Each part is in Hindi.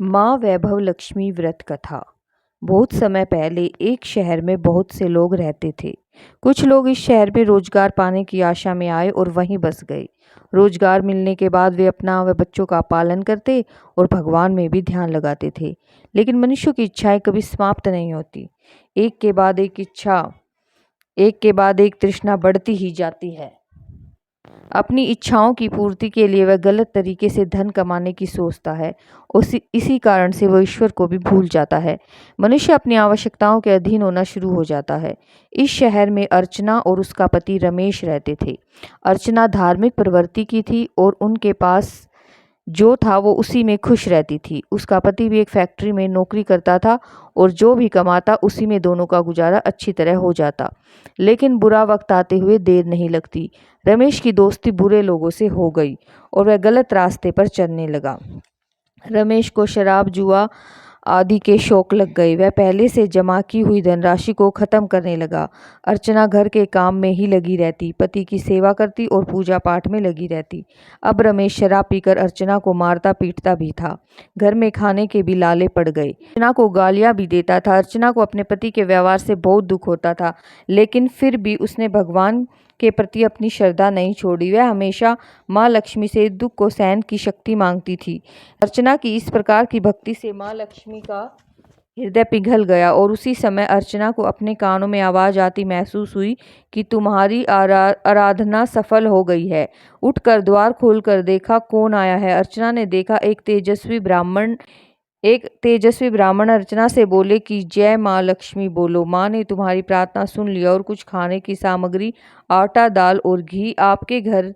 माँ वैभव लक्ष्मी व्रत कथा। बहुत समय पहले एक शहर में बहुत से लोग रहते थे। कुछ लोग इस शहर में रोजगार पाने की आशा में आए और वहीं बस गए। रोजगार मिलने के बाद वे अपना व बच्चों का पालन करते और भगवान में भी ध्यान लगाते थे। लेकिन मनुष्य की इच्छाएं कभी समाप्त नहीं होती। एक के बाद एक इच्छा, एक के बाद एक तृष्णा बढ़ती ही जाती है। अपनी इच्छाओं की पूर्ति के लिए वह गलत तरीके से धन कमाने की सोचता है। इसी कारण से वह ईश्वर को भी भूल जाता है। मनुष्य अपनी आवश्यकताओं के अधीन होना शुरू हो जाता है। इस शहर में अर्चना और उसका पति रमेश रहते थे। अर्चना धार्मिक प्रवृत्ति की थी और उनके पास जो था वो उसी में खुश रहती थी। उसका पति भी एक फैक्ट्री में नौकरी करता था और जो भी कमाता उसी में दोनों का गुजारा अच्छी तरह हो जाता। लेकिन बुरा वक्त आते हुए देर नहीं लगती। रमेश की दोस्ती बुरे लोगों से हो गई और वह गलत रास्ते पर चलने लगा। रमेश को शराब, जुआ आदि के शौक लग गए। वह पहले से जमा की हुई धनराशि को खत्म करने लगा। अर्चना घर के काम में ही लगी रहती, पति की सेवा करती और पूजा पाठ में लगी रहती। अब रमेश शराब पीकर अर्चना को मारता पीटता भी था। घर में खाने के भी लाले पड़ गए। अर्चना को गालियां भी देता था। अर्चना को अपने पति के व्यवहार से बहुत दुख होता था, लेकिन फिर भी उसने भगवान के प्रति अपनी श्रद्धा नहीं छोड़ी। वह हमेशा माँ लक्ष्मी से दुख को सहन की शक्ति मांगती थी। अर्चना की इस प्रकार की भक्ति से माँ लक्ष्मी का हृदय पिघल गया और उसी समय अर्चना को अपने कानों में आवाज आती महसूस हुई कि तुम्हारी आराधना सफल हो गई है। उठकर द्वार खोलकर देखा कौन आया है। अर्चना ने देखा एक तेजस्वी ब्राह्मण अर्चना से बोले कि जय माँ लक्ष्मी बोलो, माँ ने तुम्हारी प्रार्थना सुन लिया और कुछ खाने की सामग्री, आटा, दाल और घी आपके घर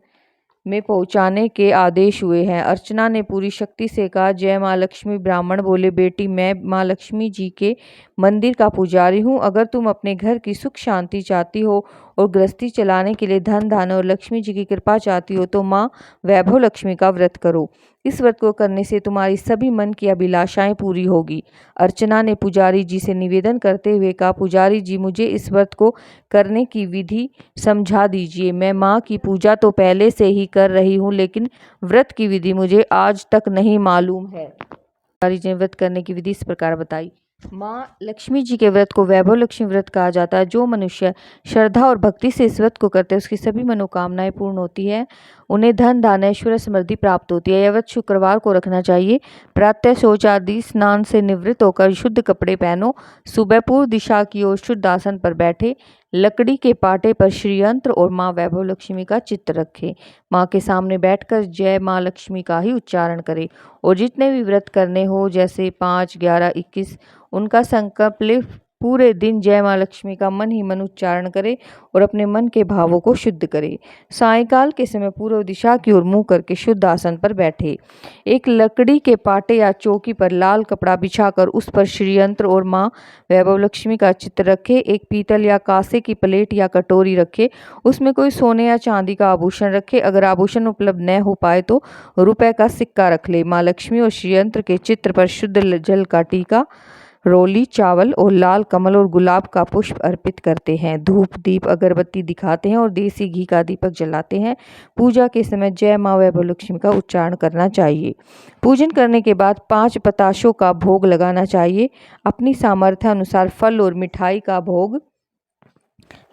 में पहुंचाने के आदेश हुए हैं। अर्चना ने पूरी शक्ति से कहा, जय माँ लक्ष्मी। ब्राह्मण बोले, बेटी मैं माँ लक्ष्मी जी के मंदिर का पुजारी हूँ। अगर तुम अपने घर की सुख शांति चाहती हो और गृहस्थी चलाने के लिए धन धान्य और लक्ष्मी जी की कृपा चाहती हो तो माँ वैभव लक्ष्मी का व्रत करो। इस व्रत को करने से तुम्हारी सभी मन की अभिलाषाएं पूरी होगी। अर्चना ने पुजारी जी से निवेदन करते हुए कहा, पुजारी जी मुझे इस व्रत को करने की विधि समझा दीजिए। मैं माँ की पूजा तो पहले से ही कर रही हूँ, लेकिन व्रत की विधि मुझे आज तक नहीं मालूम है। पुजारी जी ने व्रत करने की विधि इस प्रकार बताई। माँ लक्ष्मी जी के व्रत को वैभव लक्ष्मी व्रत कहा जाता है। जो मनुष्य श्रद्धा और भक्ति से इस व्रत को करते हैं उसकी सभी मनोकामनाएं पूर्ण होती है। उन्हें धन धान्य ऐश्वर्य समृद्धि प्राप्त होती है। यह व्रत शुक्रवार को रखना चाहिए। प्रातः शौच आदि स्नान से निवृत्त होकर शुद्ध कपड़े पहनो। सुबह पूर्व दिशा की ओर शुद्ध आसन पर बैठे लकड़ी के पाटे पर श्री यंत्र और माँ वैभव लक्ष्मी का चित्र रखें। माँ के सामने बैठकर जय माँ लक्ष्मी का ही उच्चारण करें और जितने भी व्रत करने हो जैसे 5, 11, 21 उनका संकल्प ले पूरे दिन जय माँ लक्ष्मी का मन ही मन उच्चारण करें और अपने मन के भावों को शुद्ध करें। सायंकाल के समय पूर्व दिशा की ओर मुंह करके शुद्ध आसन पर बैठे। एक लकड़ी के पाटे या चौकी पर लाल कपड़ा बिछाकर उस पर श्री यंत्र और माँ वैभव लक्ष्मी का चित्र रखे। एक पीतल या कांसे की प्लेट या कटोरी रखे, उसमें कोई सोने या चांदी का आभूषण रखे। अगर आभूषण उपलब्ध न हो पाए तो रुपए का सिक्का रख ले। माँ लक्ष्मी और श्री यंत्र के चित्र पर शुद्ध जल का टीका, रोली, चावल और लाल कमल और गुलाब का पुष्प अर्पित करते हैं। धूप, दीप, अगरबत्ती दिखाते हैं और देसी घी का दीपक जलाते हैं। पूजा के समय जय माँ वैभव लक्ष्मी का उच्चारण करना चाहिए। पूजन करने के बाद 5 पताशों का भोग लगाना चाहिए। अपनी सामर्थ्य अनुसार फल और मिठाई का भोग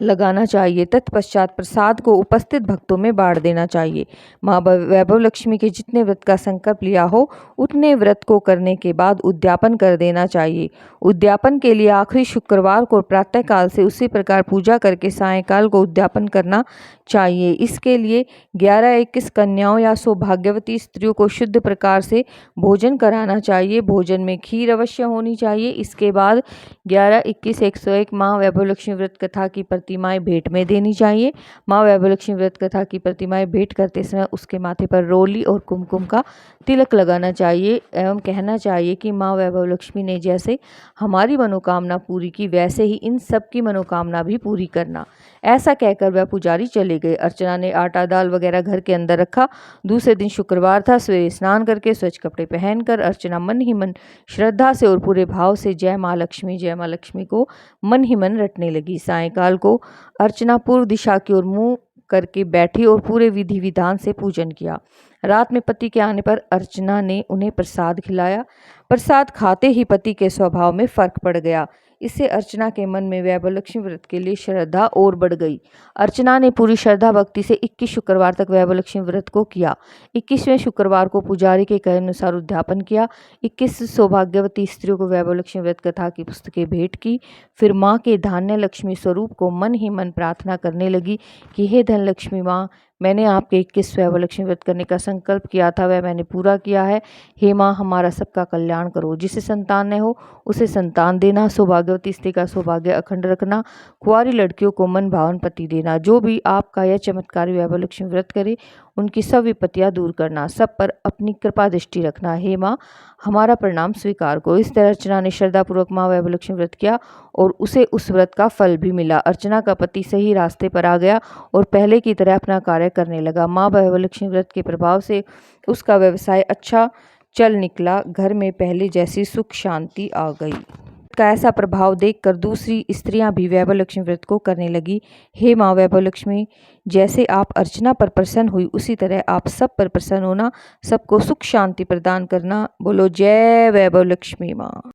लगाना चाहिए। तत्पश्चात प्रसाद को उपस्थित भक्तों में बांट देना चाहिए। माँ वैभव लक्ष्मी के जितने व्रत का संकल्प लिया हो उतने व्रत को करने के बाद उद्यापन कर देना चाहिए। उद्यापन के लिए आखिरी शुक्रवार को प्रातःकाल से उसी प्रकार पूजा करके सायंकाल को उद्यापन करना चाहिए। इसके लिए 11-21 कन्याओं या सौभाग्यवती स्त्रियों को शुद्ध प्रकार से भोजन कराना चाहिए। भोजन में खीर अवश्य होनी चाहिए। इसके बाद 11, 21, 101 माँ वैभव लक्ष्मी व्रत कथा की प्रतिमाएं भेंट में देनी चाहिए। माँ वैभव लक्ष्मी व्रत कथा की प्रतिमाएं भेंट करते समय उसके माथे पर रोली और कुमकुम का तिलक लगाना चाहिए एवं कहना चाहिए कि माँ वैभव लक्ष्मी ने जैसे हमारी मनोकामना पूरी की वैसे ही इन सब की मनोकामना भी पूरी करना। ऐसा कहकर वह पुजारी चले गए। अर्चना ने आटा, दाल वगैरह घर के अंदर रखा। दूसरे दिन शुक्रवार था। सवेरे स्नान करके स्वच्छ कपड़े पहनकर अर्चना मन ही मन श्रद्धा से और पूरे भाव से जय माँ लक्ष्मी को मन ही मन रटने लगी। सायंकाल को अर्चना पूर्व दिशा की ओर मुंह करके बैठी और पूरे विधि विधान से पूजन किया। रात में पति के आने पर अर्चना ने उन्हें प्रसाद खिलाया। प्रसाद खाते ही पति के स्वभाव में फर्क पड़ गया। इससे अर्चना के मन में वैभव लक्ष्मी व्रत के लिए श्रद्धा और बढ़ गई। अर्चना ने पूरी श्रद्धा भक्ति से 21 शुक्रवार तक वैभव लक्ष्मी व्रत को किया। 21वें शुक्रवार को पुजारी के कहे अनुसार उद्यापन किया। 21 सौभाग्यवती स्त्रियों को वैभव लक्ष्मी व्रत कथा की पुस्तकें भेंट की। फिर माँ के धान्य लक्ष्मी स्वरूप को मन ही मन प्रार्थना करने लगी कि हे धन लक्ष्मी माँ, मैंने आपके 21 वैभव लक्ष्मी व्रत करने का संकल्प किया था, वह मैंने पूरा किया है। हे माँ, हमारा सबका कल्याण करो। जिसे संतान न हो उसे संतान देना, सौभाग्यवती स्त्री का सौभाग्य अखंड रखना, कुंवारी लड़कियों को मन भावन पति देना। जो भी आपका यह चमत्कारी वैभव लक्ष्मी व्रत करे उनकी सब विपत्तियां दूर करना, सब पर अपनी कृपा दृष्टि रखना। हे माँ, हमारा प्रणाम स्वीकार करो। इस तरह अर्चना ने श्रद्धापूर्वक माँ वैभव लक्ष्मी व्रत किया और उसे उस व्रत का फल भी मिला। अर्चना का पति सही रास्ते पर आ गया और पहले की तरह अपना कार्य करने लगा। माँ वैभव लक्ष्मी व्रत के प्रभाव से उसका व्यवसाय अच्छा चल निकला। घर में पहले जैसी सुख शांति आ गई। का ऐसा प्रभाव देखकर दूसरी स्त्रियां भी वैभव लक्ष्मी व्रत को करने लगी। हे माँ वैभव लक्ष्मी, जैसे आप अर्चना पर प्रसन्न हुई उसी तरह आप सब पर प्रसन्न होना, सबको सुख शांति प्रदान करना। बोलो जय वैभव लक्ष्मी माँ।